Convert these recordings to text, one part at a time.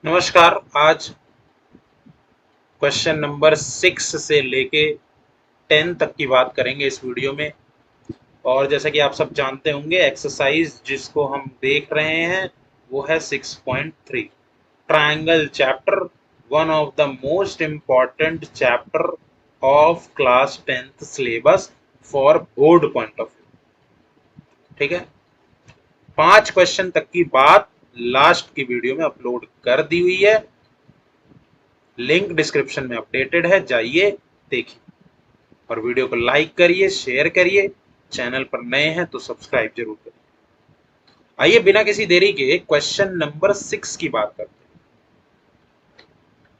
नमस्कार। आज question number 6 से लेके 10 तक की बात करेंगे इस वीडियो में। और जैसा कि आप सब जानते होंगे, एक्सरसाइज जिसको हम देख रहे हैं वो है 6.3 triangle chapter, one of the most important chapter of class 10th syllabus for board point of view. ठीक है, 5 क्वेश्चन तक की बात लास्ट की वीडियो में अपलोड कर दी हुई है। लिंक डिस्क्रिप्शन में अपडेटेड है, जाइए देखिए और वीडियो को लाइक करिए, शेयर करिए। चैनल पर नए हैं तो सब्सक्राइब जरूर करिए। आइए बिना किसी देरी के क्वेश्चन नंबर 6 की बात करते हैं।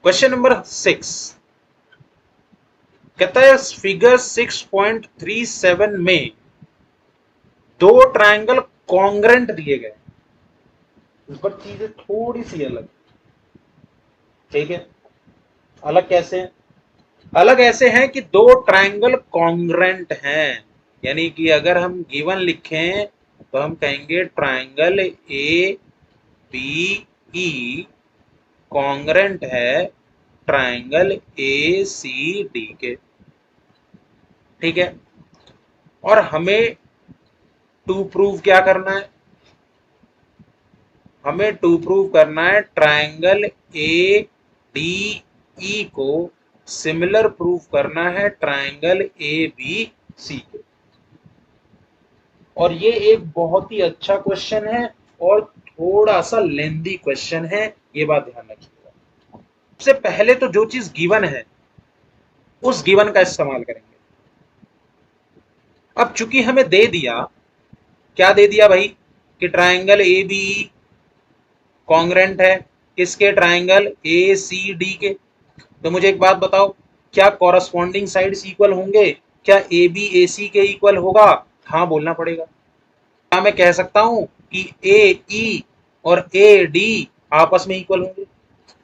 क्वेश्चन नंबर 6 कहता है फिगर 6.37 में दो ट्रायंगल कॉन्ग्रेंट दिए गए, इस पर चीजें थोड़ी सी अलग। ठीक है, अलग कैसे हैं? अलग ऐसे हैं कि दो ट्रायंगल कॉन्ग्रेंट हैं, यानी कि अगर हम गिवन लिखें तो हम कहेंगे triangle A B E congruent है ट्रायंगल ए सी डी के। ठीक है, और हमें टू प्रूव क्या करना है? हमें टू प्रूव करना है ट्रायंगल ए डी ई को सिमिलर प्रूव करना है ट्रायंगल ए बी सी के। और ये एक बहुत ही अच्छा क्वेश्चन है और थोड़ा सा लेंदी क्वेश्चन है, ये बात ध्यान रखिएगा। सबसे पहले तो जो चीज गिवन है उस गिवन का इस्तेमाल करेंगे। अब चूंकि हमें दे दिया, क्या दे दिया भाई, कि ट्रायंगल ए बी कॉन्ग्रेंट है किसके? ट्रायंगल ए सी डी के। तो मुझे एक बात बताओ, क्या कॉरस्पॉन्डिंग साइड्स इक्वल होंगे? क्या ए बी ए सी के इक्वल होगा? हाँ बोलना पड़ेगा। क्या मैं कह सकता हूं कि ए ई और ए डी आपस में इक्वल होंगे?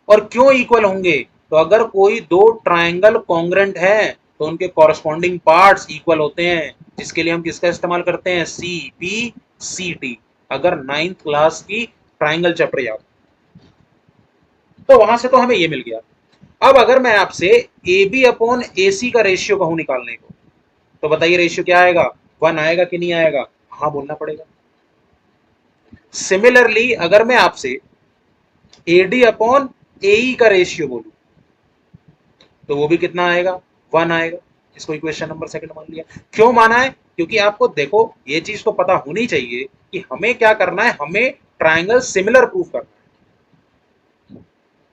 और क्यों इक्वल होंगे? तो अगर कोई दो ट्रायंगल कॉन्ग्रेंट है तो उनके कॉरस्पॉन्डिंग पार्ट्स इक्वल होते हैं, जिसके लिए हम किसका इस्तेमाल करते हैं? C P C T. अगर 9th क्लास की ट्रायंगल चैप्टर याद, तो वहां से तो हमें ये मिल गया। अब अगर मैं आपसे ए बी अपॉन ए सी का रेशियो कहूं निकालने को, तो बताइए रेशियो क्या आएगा? 1 आएगा कि नहीं आएगा? हाँ बोलना पड़ेगा। सिमिलरली अगर मैं आपसे ए डी अपॉन ए ई का रेशियो बोलूं, तो वो भी कितना आएगा? 1 आएगा। इसको इक्वेशन नंबर सेकंड मान लिया। क्यों माना है? क्योंकि आपको देखो ये चीज तो पता होनी चाहिए कि हमें क्या करना है, हमें ट्रायंगल सिमिलर प्रूफ करना है।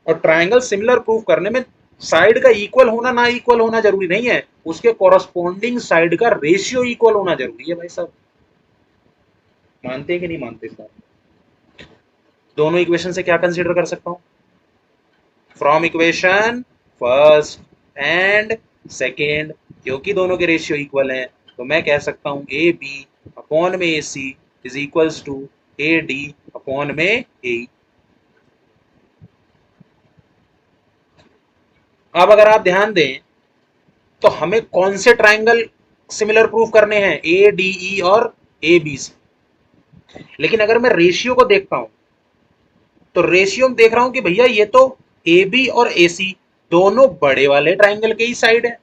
और ट्रायंगल सिमिलर प्रूफ करने में साइड का इक्वल होना ना इक्वल होना जरूरी नहीं है, उसके कॉरस्पॉन्डिंग साइड का रेशियो इक्वल होना जरूरी है। भाई साहब मानते हैं कि नहीं मानते? दोनों इक्वेशन से क्या कंसीडर कर सकता हूं? From equation first and second, क्योंकि दोनों के रेशियो इक्वल हैं, तो मैं कह सकता हूं ए बी अपॉन में A C is equals to A D upon में ए। अब अगर आप ध्यान दें तो हमें कौन से ट्राइंगल सिमिलर प्रूफ करने हैं? ए डी ई और ए बी सी। लेकिन अगर मैं रेशियो को देखता हूं तो रेशियो में देख रहा हूं कि भैया ये तो ए बी और ए सी दोनों बड़े वाले ट्राइंगल के ही साइड है,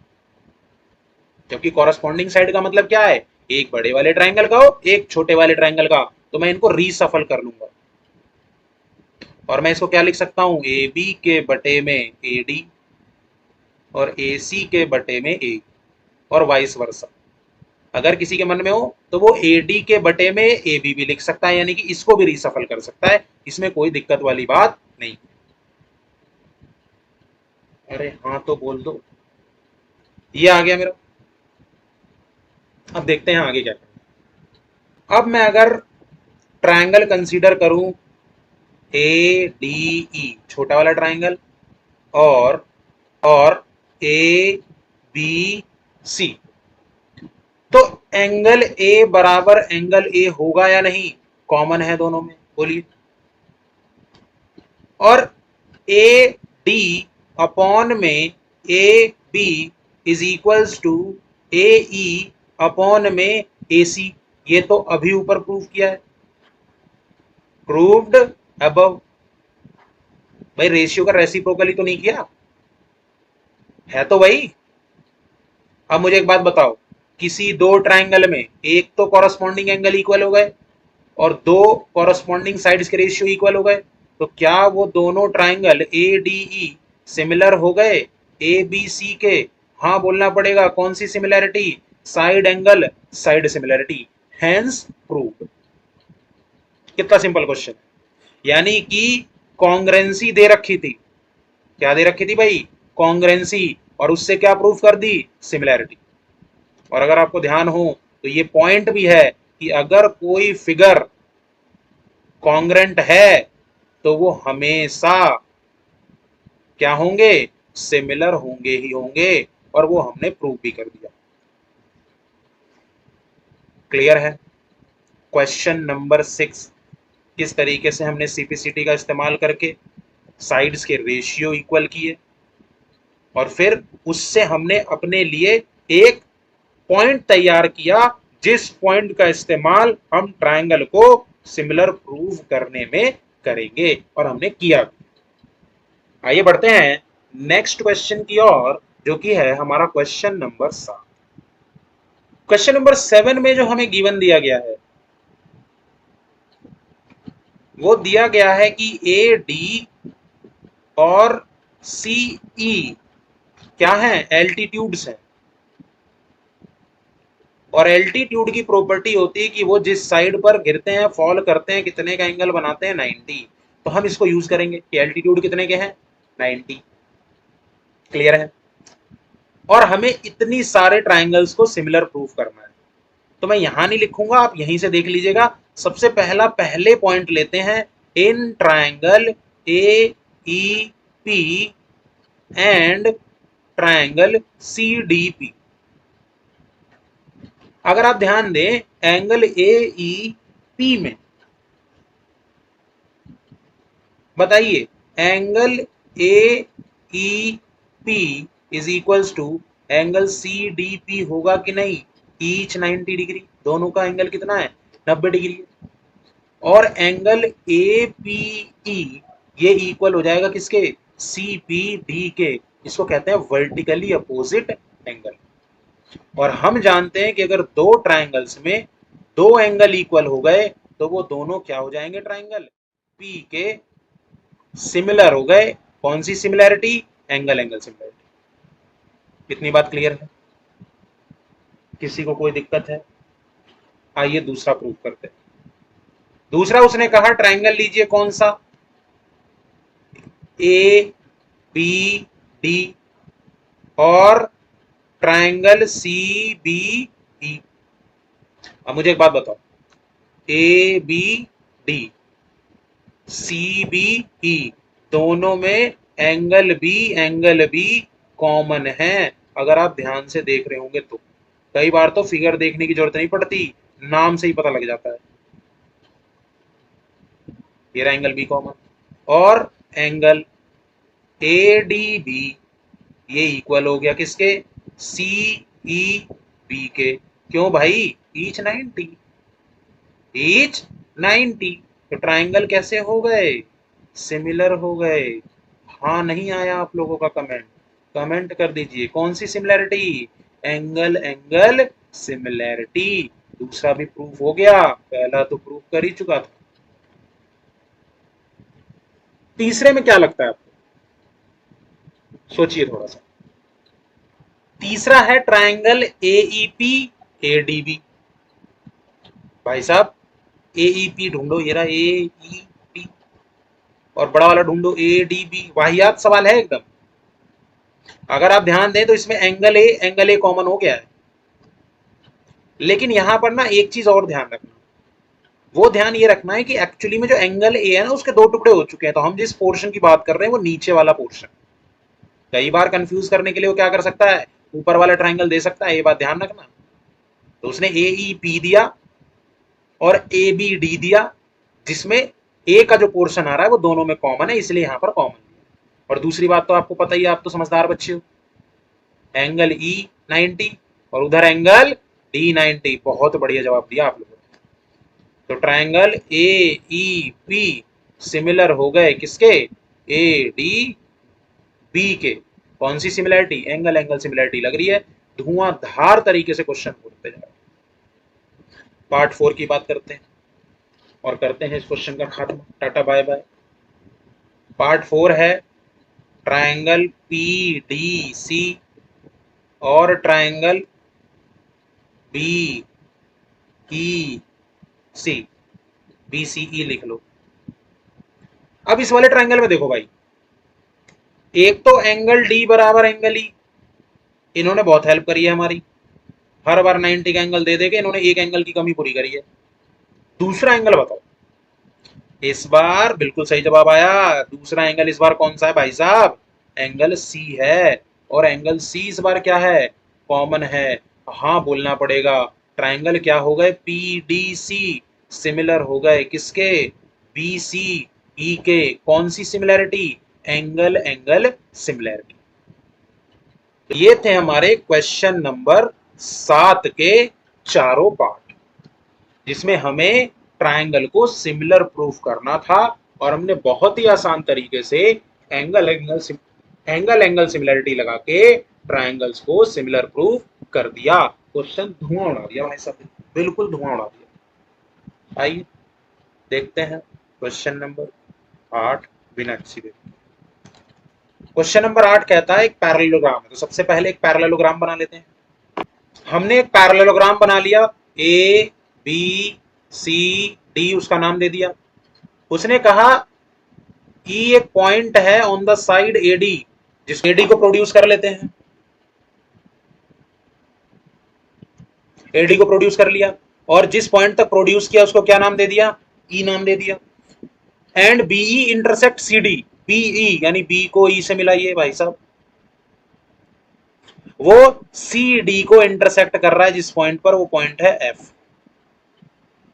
जबकि कॉरस्पॉन्डिंग साइड का मतलब क्या है? एक बड़े वाले ट्राइंगल का हो एक छोटे वाले ट्राइंगल का। तो मैं इनको रीसफल कर लूंगा और मैं इसको क्या लिख सकता हूं? ए बी के बटे में ए डी और ए सी के बटे में ए, और वाइस वर्सा। अगर किसी के मन में हो तो वो ए डी के बटे में ए बी भी लिख सकता है, यानी कि इसको भी रीसफल कर सकता है, इसमें कोई दिक्कत वाली बात नहीं। अरे हाँ तो बोल दो। ये आ गया मेरा। अब देखते हैं आगे क्या करना। अब मैं अगर ट्रायंगल कंसीडर करूं ए डी ई छोटा वाला ट्रायंगल, और ए बी सी, तो एंगल ए बराबर एंगल ए होगा या नहीं? कॉमन है दोनों में, बोलिए। और ए डी अपॉन में A B is equals to A E upon में ए सी। ये तो अभी ऊपर प्रूव किया है, प्रूव्ड अबव। भाई रेशियो का रेसिप्रोकल ही तो नहीं किया है तो भाई। अब मुझे एक बात बताओ, किसी दो ट्राइंगल में एक तो कॉरस्पॉन्डिंग एंगल इक्वल हो गए और दो कॉरस्पॉन्डिंग साइड्स के रेशियो इक्वल हो गए, तो क्या वो दोनों triangle A D E similar हो गए ए बी सी के? हाँ बोलना पड़ेगा। कौन सी similarity? Side angle side similarity, hence proved. कितना सिंपल क्वेश्चन है। यानी कि कॉन्ग्रेंसी दे रखी थी, क्या दे रखी थी भाई? कॉन्ग्रेंसी, और उससे क्या प्रूफ कर दी? सिमिलैरिटी। और अगर आपको ध्यान हो तो ये पॉइंट भी है कि अगर कोई फिगर कॉन्ग्रेंट है तो वो हमेशा क्या होंगे? सिमिलर होंगे ही होंगे, और वो हमने प्रूव भी कर दिया। क्लियर है? क्वेश्चन नंबर 6, किस तरीके से हमने सीपीसीटी का इस्तेमाल करके साइड्स के रेशियो इक्वल किए और फिर उससे हमने अपने लिए एक पॉइंट तैयार किया जिस पॉइंट का इस्तेमाल हम ट्रायंगल को सिमिलर प्रूव करने में करेंगे, और हमने किया। आइए बढ़ते हैं नेक्स्ट क्वेश्चन की ओर, जो कि है हमारा क्वेश्चन नंबर 7। क्वेश्चन नंबर 7 में जो हमें गिवन दिया गया है वो दिया गया है कि ए डी और सी ई क्या है? एल्टीट्यूड्स हैं, और एल्टीट्यूड की प्रॉपर्टी होती है कि वो जिस साइड पर गिरते हैं, फॉल करते हैं, कितने का एंगल बनाते हैं? 90। तो हम इसको यूज करेंगे कि एल्टीट्यूड कितने के हैं? 90। क्लियर है? और हमें इतनी सारे ट्राइंगल्स को सिमिलर प्रूफ करना है, तो मैं यहां नहीं लिखूंगा, आप यहीं से देख लीजिएगा। सबसे पहले पॉइंट लेते हैं, in triangle A E P and triangle C D P. अगर आप ध्यान दें एंगल ए ई पी में, बताइए angle A E P is equals to angle C D P होगा कि नहीं? ईच 90 डिग्री, दोनों का एंगल कितना है? 90 डिग्री। और एंगल ए पी ई ये इक्वल हो जाएगा किसके? सी पी डी के। इसको कहते हैं वर्टिकली अपोजिट एंगल। और हम जानते हैं कि अगर दो ट्राइंगल्स में दो एंगल इक्वल हो गए तो वो दोनों क्या हो जाएंगे? ट्राइंगल पी के सिमिलर हो गए। कौन सी सिमिलैरिटी? Angle angle similarity. इतनी बात क्लियर है? किसी को कोई दिक्कत है? आइए दूसरा प्रूफ करते हैं। दूसरा उसने कहा ट्राइंगल लीजिए, कौन सा? ए बी डी और ट्राइंगल सी बी ई। अब मुझे एक बात बताओ, A B D C B E दोनों में एंगल बी कॉमन है। अगर आप ध्यान से देख रहे होंगे तो कई बार तो फिगर देखने की जरूरत नहीं पड़ती, नाम से ही पता लग जाता है। ये एंगल बी कॉमन, और एंगल ए डी बी ये इक्वल हो गया किसके? सी ई बी के। क्यों भाई? Each 90, each 90। तो ट्राइंगल कैसे हो गए? सिमिलर हो गए। हाँ नहीं आया आप लोगों का कमेंट? कमेंट कर दीजिए कौन सी सिमिलैरिटी? Angle angle similarity. दूसरा भी प्रूफ हो गया, पहला तो प्रूफ कर ही चुका था। तीसरे में क्या लगता है आपको? सोचिए थोड़ा सा। तीसरा है ट्राइंगल एईपी एडीबी। भाई साहब एईपी ढूंढो, ये रहा एईपी, और बड़ा वाला ढूंढो एडीबी। वाहियात सवाल है एकदम। अगर आप ध्यान दें तो इसमें एंगल ए कॉमन हो गया है, लेकिन यहां पर ना एक चीज और ध्यान रखना। वो ध्यान ये रखना है कि एक्चुअली में जो एंगल ए है ना उसके दो टुकड़े हो चुके हैं, तो हम जिस पोर्शन की बात कर रहे हैं वो नीचे वाला पोर्शन। कई बार कंफ्यूज करने के लिए वो क्या कर सकता है? ऊपर वाला ट्राइंगल दे सकता है, ये बात ध्यान रखना। तो उसने ए ई पी दिया और ए बी डी दिया, जिसमें ए का जो पोर्शन आ रहा है वो दोनों में कॉमन है, इसलिए यहां पर कॉमन दिया। और दूसरी बात तो आपको पता ही है, आप तो समझदार बच्चे हो, एंगल ई 90 और उधर एंगल डी 90। बहुत बढ़िया जवाब दिया आप लोगों ने। तो triangle A E P similar हो गए किसके? ए डी बी के कौन सी सिमिलैरिटी, एंगल एंगल सिमिलैरिटी लग रही है। धुआंधार तरीके से क्वेश्चन पूछते जा रहे हैं। पार्ट 4 की बात करते हैं और करते हैं इस क्वेश्चन का खात्मा। Tata bye bye. पार्ट 4 है ट्रायंगल पी डी सी और ट्रायंगल बी ई सी, बी सी ई लिख लो। अब इस वाले ट्रायंगल में देखो भाई, एक तो एंगल डी बराबर एंगल ई, इन्होंने बहुत हेल्प करी है हमारी, हर बार 90 का एंगल दे देके इन्होंने एक एंगल की कमी पूरी करी है। दूसरा एंगल बताओ, इस बार बिल्कुल सही जवाब आया। दूसरा एंगल इस बार कौन सा है भाई साहब, एंगल सी है। और एंगल सी इस बार क्या है, कॉमन है। हाँ बोलना पड़ेगा। ट्रायंगल क्या हो गए, पी डी सी सिमिलर हो गए किसके, बी सी ई के। कौन सी सिमिलैरिटी, एंगल एंगल सिमिलैरिटी। ये थे हमारे क्वेश्चन नंबर 7 के चारों पार्ट, जिसमें हमें ट्रायंगल को सिमिलर प्रूफ करना था और हमने बहुत ही आसान तरीके से एंगल एंगल एंगल सिमिलरिटी लगा के ट्रायंगल्स को सिमिलर प्रूफ कर दिया। क्वेश्चन धुआं उड़ा दिया भाई साहब, बिल्कुल धुआं उड़ा दिया। आइए देखते हैं क्वेश्चन नंबर 8 बिना किसी देरी। क्वेश्चन नंबर 8 कहता है एक पैरेललोग्राम है, तो सबसे पहले एक पैरेललोग्राम बना लेते हैं। हमने एक पैरेललोग्राम बना लिया, ए बी सी डी उसका नाम दे दिया। उसने कहा ई एक पॉइंट है ऑन द साइड एडी, जिस एडी को प्रोड्यूस कर लेते हैं। एडी को प्रोड्यूस कर लिया और जिस पॉइंट तक प्रोड्यूस किया उसको क्या नाम दे दिया, ई नाम दे दिया। And B E intersect C D, B E यानी बी को ई से मिलाइए भाई साहब, वो सी डी को इंटरसेक्ट कर रहा है जिस पॉइंट पर, वो पॉइंट है एफ।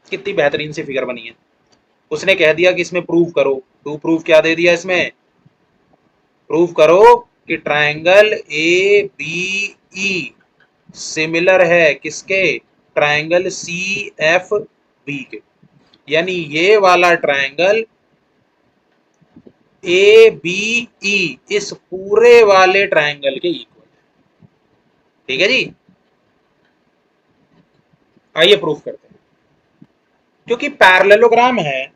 कितनी बेहतरीन सी फिगर बनी है। उसने कह दिया कि इसमें प्रूव करो, टू प्रूव क्या दे दिया इसमें, प्रूव करो कि triangle A B E similar है किसके, ट्रायंगल सी एफ बी के। यानी ये वाला ट्रायंगल ए बी ई इस पूरे वाले ट्रायंगल के इक्वल है। ठीक है जी, आइए प्रूफ करते हैं। क्योंकि पैरेललोग्राम है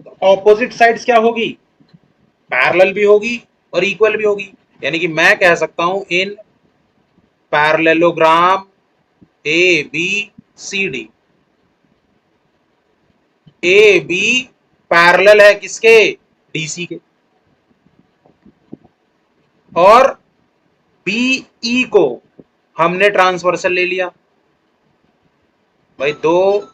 तो ऑपोजिट साइड्स क्या होगी, पैरेलल भी होगी और इक्वल भी होगी। यानी कि मैं कह सकता हूं in parallelogram A B C D, A B parallel है किसके, डीसी के। और बीई को हमने ट्रांसवर्सल ले लिया भाई, दो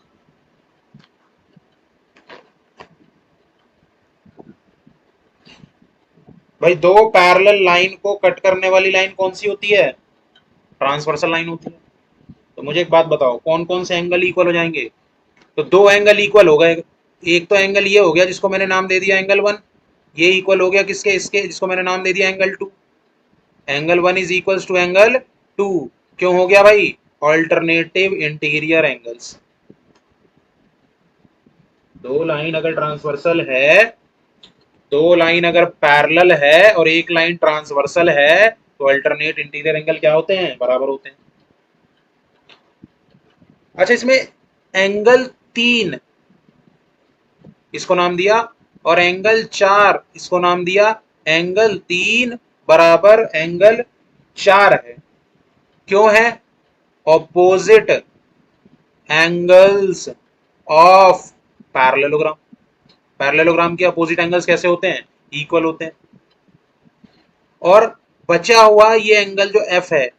पैरेलल लाइन को कट करने वाली लाइन कौन सी होती है, ट्रांसवर्सल लाइन होती है। तो मुझे एक बात बताओ, कौन कौन से एंगल इक्वल हो जाएंगे, तो दो एंगल इक्वल हो गए। एक तो एंगल ये हो गया जिसको मैंने नाम दे दिया एंगल 1, ये इक्वल हो गया किसके, इसके जिसको मैंने नाम दे दिया angle 2। Angle 1 is equals to angle 2। क्यों हो गया भाई, ऑल्टरनेटिव इंटीरियर एंगल्स। दो लाइन अगर ट्रांसवर्सल है, दो लाइन अगर पैरेलल है और एक लाइन ट्रांसवर्सल है, तो अल्टरनेट इंटीरियर एंगल क्या होते हैं, बराबर होते हैं। अच्छा, इसमें एंगल 3 इसको नाम दिया और एंगल 4 इसको नाम दिया। एंगल 3 बराबर एंगल 4 है, क्यों है, opposite angles of parallelogram. Parallelogram के अपोजिट एंगल्स कैसे होते हैं, इक्वल होते हैं। और बचा हुआ ये एंगल जो एफ है,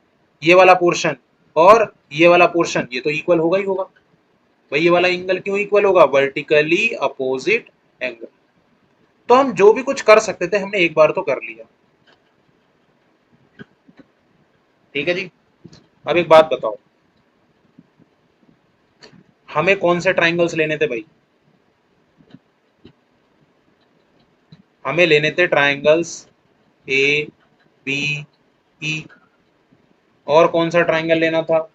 ये वाला पोर्शन और ये वाला पोर्शन, ये तो इक्वल होगा ही होगा भाई। ये वाला एंगल क्यों इक्वल होगा, वर्टिकली अपोजिट एंगल। तो हम जो भी कुछ कर सकते थे हमने एक बार तो कर लिया। ठीक है जी, अब एक बात बताओ, हमें कौन से ट्राइंगल्स लेने थे भाई, हमें लेने थे ट्राइंगल्स ए बी ई। और कौन सा ट्राइंगल लेना था,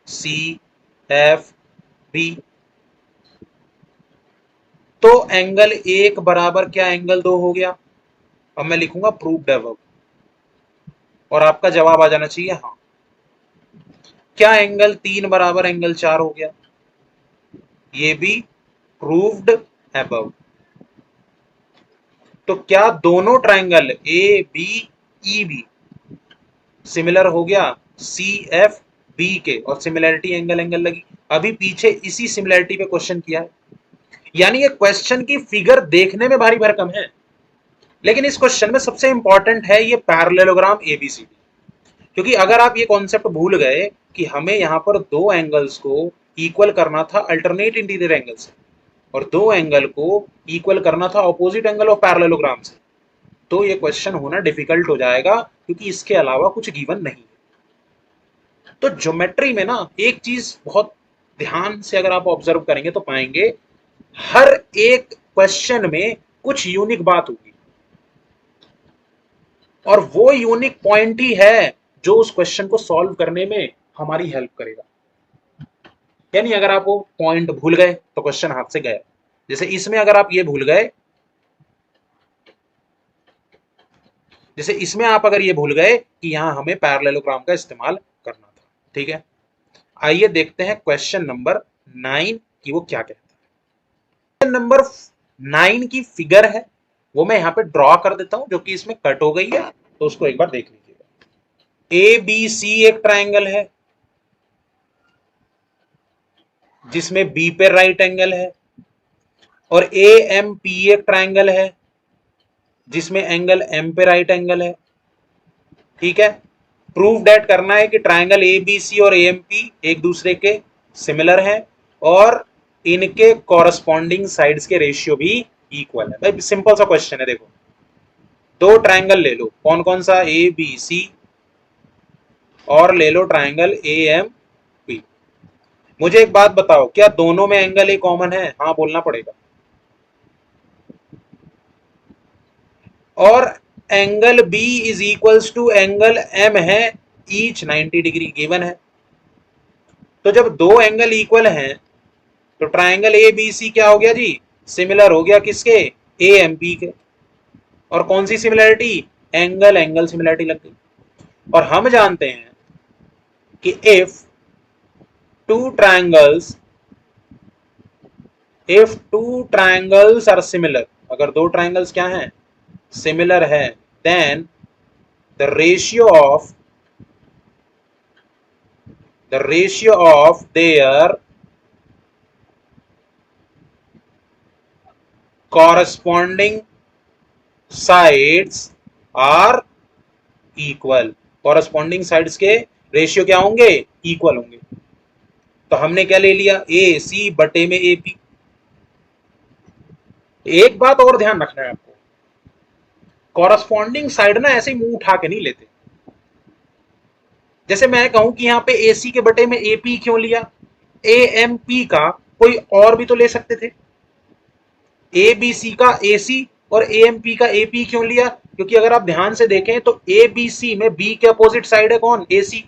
सी एफ बी। तो एंगल 1 बराबर क्या एंगल 2 हो गया। अब मैं लिखूंगा प्रूव्ड अबव और आपका जवाब आ जाना चाहिए हाँ। क्या एंगल 3 बराबर एंगल 4 हो गया, ये भी प्रूव्ड अबव। तो क्या दोनों triangle A B E B similar हो गया सी एफ बी के, और सिमिलैरिटी एंगल एंगल लगी। अभी पीछे इसी सिमिलैरिटी पे क्वेश्चन किया है, यानी ये क्वेश्चन की फिगर देखने में भारी भरकम है, लेकिन इस क्वेश्चन में सबसे इंपॉर्टेंट है ये पैरेललोग्राम एबीसीडी। क्योंकि अगर आप ये कॉन्सेप्ट भूल गए कि हमें यहां पर दो एंगल्स को इक्वल करना था अल्टरनेट इंटीरियर एंगल से, और दो एंगल को इक्वल करना था ऑपोजिट एंगल ऑफ पैरेललोग्राम से, तो ये क्वेश्चन होना डिफिकल्ट हो जाएगा, क्योंकि इसके अलावा कुछ गिवन नहीं है। तो ज्योमेट्री में ना एक चीज बहुत ध्यान से अगर आप ऑब्जर्व करेंगे तो पाएंगे हर एक क्वेश्चन में कुछ यूनिक बात होगी, और वो यूनिक पॉइंट ही है जो उस क्वेश्चन को सॉल्व करने में हमारी हेल्प करेगा। यानी अगर आप वो पॉइंट भूल गए तो क्वेश्चन हाथ से गया। जैसे इसमें अगर आप ये भूल गए, जैसे इसमें आप अगर ये भूल गए कि यहां हमें पैरेललोग्राम का इस्तेमाल करना था, ठीक है। आइए देखते हैं क्वेश्चन नंबर 9 की वो क्या कहता है। क्वेश्चन नंबर 9 की फिगर है वो मैं यहां पे ड्रॉ कर देता हूं, जो कि इसमें कट हो गई है, तो उसको एक बार देख लीजिएगा। ए बी सी एक ट्राइंगल है जिसमें बी पे राइट एंगल है, और ए एम पी एक ट्राइंगल है जिसमें एंगल एम पे राइट एंगल है, ठीक है। प्रूव डेट करना है कि ट्राइंगल ए बी सी और ए एम पी एक दूसरे के सिमिलर हैं, और इनके कॉरस्पॉन्डिंग साइड्स के रेशियो भी इक्वल है। भाई सिंपल सा क्वेश्चन है, देखो दो ट्राइंगल ले लो, कौन कौन सा, ए बी सी, और ले लो ट्राइंगल ए एम पी। मुझे एक बात बताओ, क्या दोनों में एंगल ए कॉमन है? हाँ बोलना पड़ेगा। और angle B is equals to angle M है, ईच 90 डिग्री गिवन है। तो जब दो एंगल इक्वल हैं तो ट्राइंगल ए बी सी क्या हो गया जी, सिमिलर हो गया किसके, ए एम पी के। और कौन सी सिमिलैरिटी, एंगल एंगल सिमिलैरिटी लग गई। और हम जानते हैं कि two triangles if two triangles are similar, अगर दो ट्राइंगल्स क्या हैं, सिमिलर है, then the ratio of their corresponding sides are equal. Corresponding sides के रेशियो क्या होंगे, इक्वल होंगे। तो हमने क्या ले लिया, ए सी बटे में ए पी। एक बात और ध्यान रखना है आपको, कॉरस्पॉन्डिंग साइड ना ऐसे ही मुंह उठा के नहीं लेते। जैसे मैं कहूं कि यहाँ पे ए सी के बटे में ए पी क्यों लिया, ए एम पी का कोई और भी तो ले सकते थे। ए बी सी का ए सी और ए एम पी का ए पी क्यों लिया, क्योंकि अगर आप ध्यान से देखें तो ए बी सी में बी के अपोजिट साइड है कौन, ए सी,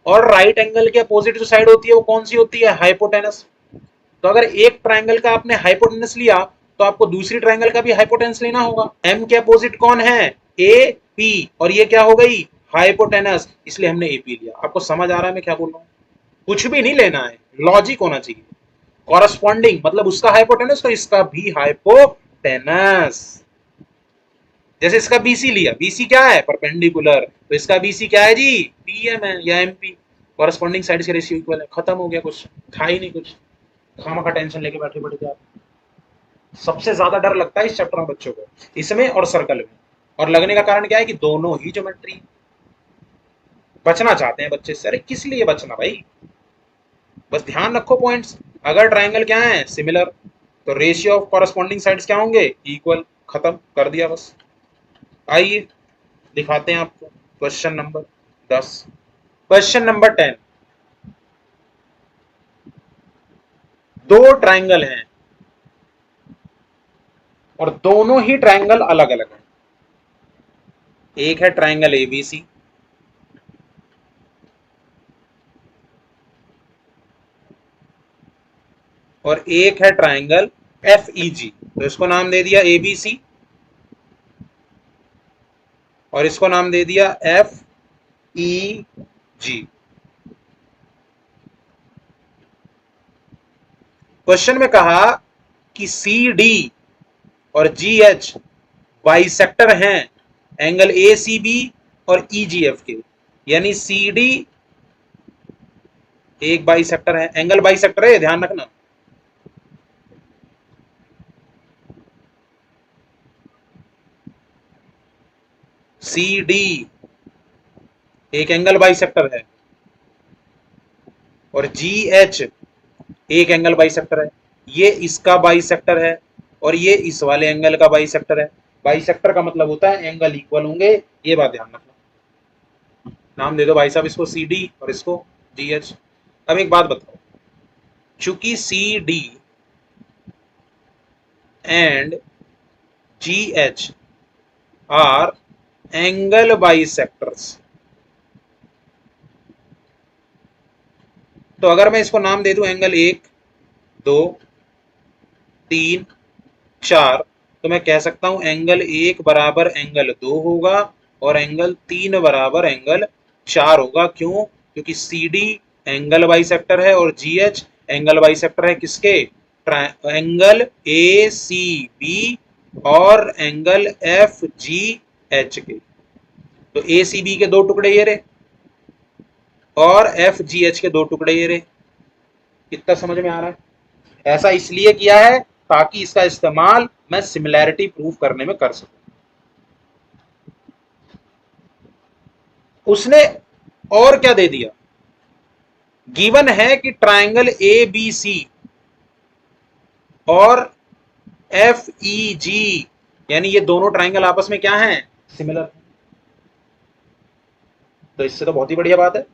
और राइट एंगल के अपोजिट जो साइड होती है वो कौन सी होती है, हाइपोटेनस। तो अगर एक ट्राइंगल का आपने हाइपोटेनस लिया तो आपको दूसरी ट्राइंगल का भी हाइपोटेनस लेना होगा। एम के अपोजिट कौन है, ए पी, और ये क्या हो गई, हाइपोटेनस, इसलिए हमने ए पी लिया। आपको समझ आ रहा है मैं क्या बोल रहा हूँ? कुछ भी नहीं लेना है, लॉजिक होना चाहिए। कॉरस्पॉन्डिंग मतलब उसका हाइपोटेनस तो इसका भी हाइपोटेनस। जैसे इसका बीसी लिया, बीसी क्या है, परपेंडिकुलर, तो इसका बीसी क्या है जी, पीएम है या एमपी। कॉरस्पॉन्डिंग साइड्स के रेशियो इक्वल है, खत्म हो गया, कुछ था ही नहीं कुछ। खामा का टेंशन लेके बैठे बैठे आप। सबसे ज्यादा डर लगता है इस चैप्टर में बच्चों को, इसमें और सर्कल में। और लगने का कारण क्या है कि दोनों ही ज्योमेट्री। बचना चाहते हैं बच्चे से, अरे किस लिए बचना भाई, बस ध्यान रखो पॉइंट्स। अगर ट्राइंगल क्या है, सिमिलर, तो रेशियो ऑफ कॉरस्पॉन्डिंग साइड्स क्या होंगे, इक्वल, खत्म कर दिया बस। आइए दिखाते हैं आपको क्वेश्चन नंबर 10। क्वेश्चन नंबर 10, दो ट्राइंगल हैं और दोनों ही ट्राइंगल अलग अलग हैं। एक है ट्राइंगल एबीसी, और एक है ट्राइंगल एफ ई जी, तो इसको नाम दे दिया ए बी सी और इसको नाम दे दिया एफ ई जी। क्वेश्चन में कहा कि सी डी और जी एच बाइसेक्टर हैं एंगल ए सी बी और ई जी एफ के, यानी सी डी एक बाइसेक्टर है, एंगल बाइसेक्टर है, ध्यान रखना। सी डी एक एंगल बाइसेक्टर है और जी एच एक एंगल बाइसेक्टर है। ये इसका बाइसेक्टर है और ये इस वाले एंगल का बाइसेक्टर है। बाइसेक्टर का मतलब होता है एंगल इक्वल होंगे, ये बात ध्यान रखना। नाम दे दो भाई साहब इसको सी डी और इसको जी एच। अब एक बात बताओ, चूंकि C D and G H are angle bisectors, तो अगर मैं इसको नाम दे दूं एंगल 1 2 3 4, तो मैं कह सकता हूं एंगल 1 बराबर एंगल 2 होगा और एंगल 3 बराबर एंगल 4 होगा। क्यों? क्योंकि सी डी एंगल बाइसेक्टर है और जी एच एंगल बाइसेक्टर है किसके? एंगल ए सी बी और एंगल एफ जी एच के। तो ए सी बी के दो टुकड़े ये रहे और एफ जी एच के दो टुकड़े ये रहे। कितना समझ में आ रहा है? ऐसा इसलिए किया है ताकि इसका इस्तेमाल मैं सिमिलैरिटी प्रूफ करने में कर सकूं। उसने और क्या दे दिया? गिवन है कि ट्राइंगल ए बी सी और एफ ई जी, यानी ये दोनों ट्राइंगल आपस में क्या हैं? सिमिलर। तो इससे तो बहुत ही बढ़िया बात है।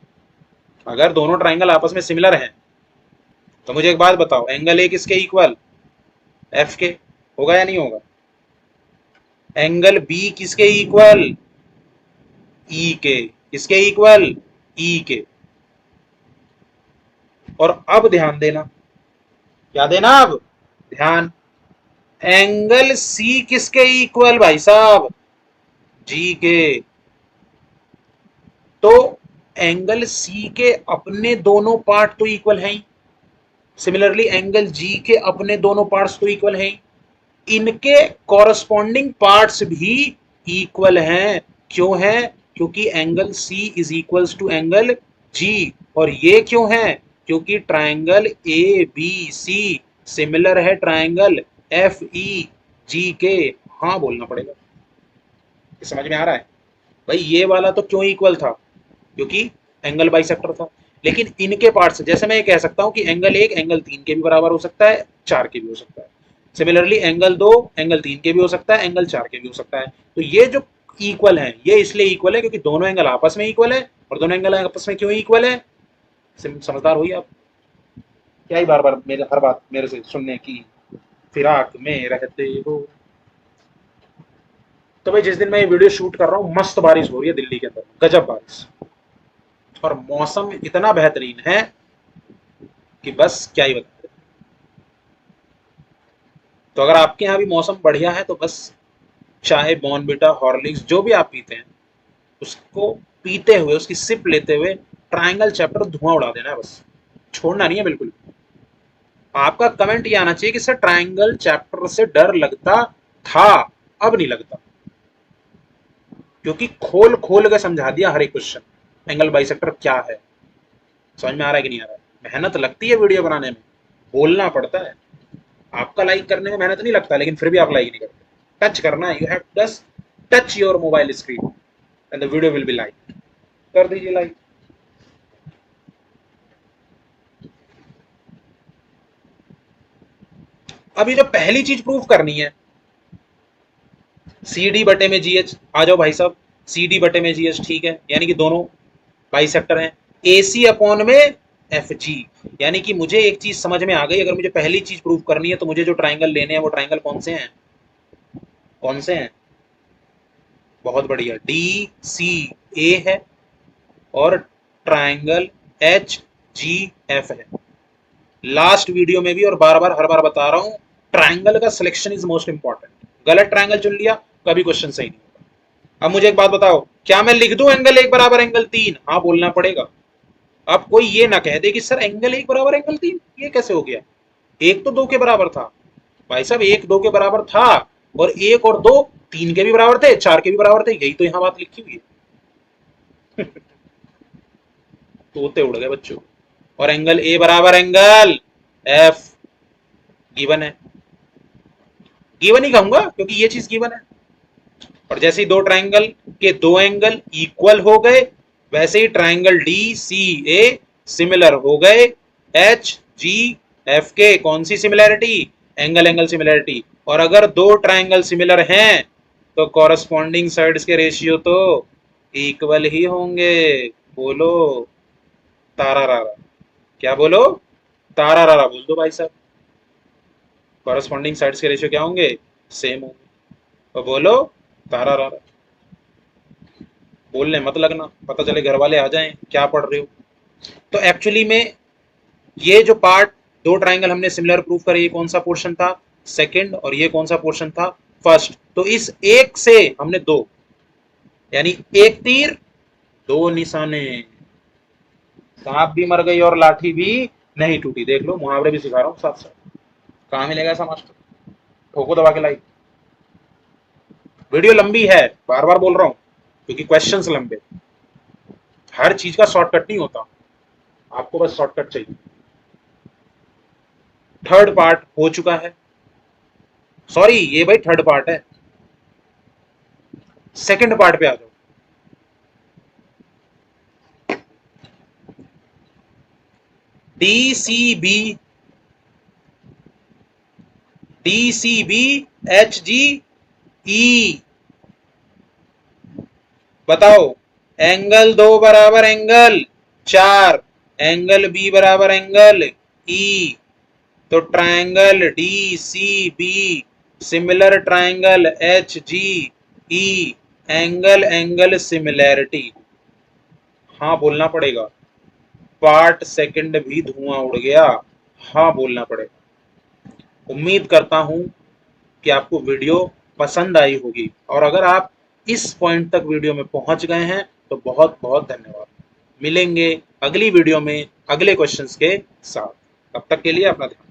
अगर दोनों ट्राइंगल आपस में सिमिलर हैं तो मुझे एक बात बताओ, एंगल ए किसके इक्वल? एफ के। होगा या नहीं होगा? एंगल बी किसके इक्वल? ई के। किसके इक्वल? ई के। और अब ध्यान देना, क्या देना अब? ध्यान। एंगल सी किसके इक्वल भाई साहब? जी के। तो एंगल सी के अपने दोनों पार्ट तो इक्वल हैं ही, सिमिलरली एंगल जी के अपने दोनों पार्ट्स तो इक्वल हैं, इनके कॉरस्पॉन्डिंग पार्ट्स भी इक्वल हैं। क्यों है? क्योंकि angle C is equals to angle G. और ये क्यों है? क्योंकि triangle A B C similar है ट्राइंगल एफ ई जी के। हाँ बोलना पड़ेगा। समझ में आ रहा है? भाई ये वाला तो क्यों इक्वल था? क्योंकि एंगल बाइसेक्टर था। लेकिन इनके पार्ट्स, जैसे मैं ये कह सकता हूं कि एंगल 1 एंगल 3 के भी बराबर हो सकता है, 4 के भी हो सकता है। सिमिलरली एंगल 2 एंगल 3 के भी हो सकता है, एंगल 4 के भी हो सकता है। तो ये जो इक्वल है, ये इसलिए इक्वल है क्योंकि दोनों एंगल आपस में इक्वल है। और दोनों एंगल आपस में क्यों इक्वल है? समझदार हुई आप? क्या ही बार बार मेरे हर बात मेरे से सुनने की फिराक में रहते हो। तो भाई जिस दिन मैं ये वीडियो शूट कर रहा हूँ मस्त बारिश हो रही है दिल्ली के अंदर, गजब बारिश, और मौसम इतना बेहतरीन है कि बस क्या ही बता। तो अगर आपके यहाँ भी मौसम बढ़िया है तो बस चाहे बॉर्नविटा हॉर्लिक्स जो भी आप पीते हैं उसको पीते हुए, उसकी सिप लेते हुए ट्राइंगल चैप्टर धुआं उड़ा देना है, बस छोड़ना नहीं है बिल्कुल। आपका कमेंट ये आना चाहिए कि सर ट्राइंगल चैप्टर से डर लगता था, अब नहीं लगता, क्योंकि खोल खोल के समझा दिया हर एक क्वेश्चन। एंगल बाइसेक्टर क्या है, समझ में आ रहा है कि नहीं आ रहा है? मेहनत लगती है वीडियो बनाने में, बोलना पड़ता है। आपका लाइक करने में मेहनत नहीं लगता, लेकिन फिर भी आप लाइक नहीं करते। टच करना है, you have just touch your mobile screen and the video will be like. कर दीजिए लाइक। अभी जो पहली चीज प्रूफ करनी है, सी डी बटे में जी एच। आ जाओ भाई साहब, सी डी बटे में जी एच, ठीक है, यानी कि दोनों बाइसेक्टर हैं। ए सी अपॉन में एफ जी, यानी कि मुझे एक चीज समझ में आ गई, अगर मुझे पहली चीज प्रूफ करनी है तो मुझे जो ट्राइंगल लेने हैं वो ट्राइंगल कौन से हैं? कौन से हैं? बहुत बढ़िया, डी सी ए है और ट्राइंगल एच जी एफ है। लास्ट वीडियो में भी और बार बार हर बार बता रहा हूं, ट्राइंगल का सिलेक्शन इज मोस्ट इंपॉर्टेंट। गलत ट्राइंगल चुन लिया कभी क्वेश्चन सही नहीं होगा। अब मुझे एक बात बताओ, क्या मैं लिख दूं एंगल 1 बराबर एंगल 3? हाँ बोलना पड़ेगा। अब कोई ये ना कह दे कि सर एंगल 1 बराबर एंगल 3 ये कैसे हो गया, एक तो 2 के बराबर था। भाई साहब 1 2 के बराबर था, और 1 और 2 3 के भी बराबर थे, 4 के भी बराबर थे, यही तो यहां बात लिखी हुई है। तोते उड़ गए बच्चों। और एंगल ए बराबर एंगल एफ गिवन है, गिवन ही कहूंगा क्योंकि ये चीज गिवन है। और जैसे ही दो ट्राइंगल के दो एंगल इक्वल हो गए, वैसे ही triangle D C a similar हो गए। एच जी एफ के कौन सी सिमिलैरिटी? Angle angle similarity. और अगर दो ट्राइंगल सिमिलर हैं तो कॉरस्पॉन्डिंग साइड्स के रेशियो तो इक्वल ही होंगे। बोलो तारा रारा। क्या बोलो? तारा रारा बोल दो भाई साहब। कॉरस्पॉन्डिंग साइड्स के रेशियो क्या होंगे? सेम होंगे। तो बोलो तारा रारा। बोलने मत लगना, पता चले घर वाले आ जाएं क्या पढ़ रहे हो। तो एक्चुअली में ये जो पार्ट, दो ट्राइंगल हमने सिमिलर प्रूव करे, ये कौन सा पोर्शन था? सेकंड। और ये कौन सा पोर्शन था? फर्स्ट। तो इस एक से हमने दो, यानी एक तीर दो निशाने। सांप भी मर गई और लाठी भी नहीं टूटी। देख लो, मुहावरे भी सिखा रहा हूँ साथ साथ। कहाँ मिलेगा ऐसा मास्टर? ठोको दबा के लाई। वीडियो लंबी है, बार बार बोल रहा हूँ, क्योंकि क्वेश्चंस लंबे। हर चीज का शॉर्टकट नहीं होता, आपको बस शॉर्टकट चाहिए। थर्ड पार्ट हो चुका है, सॉरी ये भाई थर्ड पार्ट है। सेकंड पार्ट पे आ जाओ। DCB DCB HGE, बताओ एंगल दो बराबर एंगल 4, एंगल बी बराबर एंगल ई। तो triangle DCB similar triangle HGE, angle angle similarity. हाँ बोलना पड़ेगा। पार्ट सेकंड भी धुआं उड़ गया, हाँ बोलना पड़ेगा। उम्मीद करता हूं कि आपको वीडियो पसंद आई होगी, और अगर आप इस पॉइंट तक वीडियो में पहुंच गए हैं तो बहुत बहुत धन्यवाद। मिलेंगे अगली वीडियो में अगले क्वेश्चंस के साथ। तब तक के लिए अपना ध्यान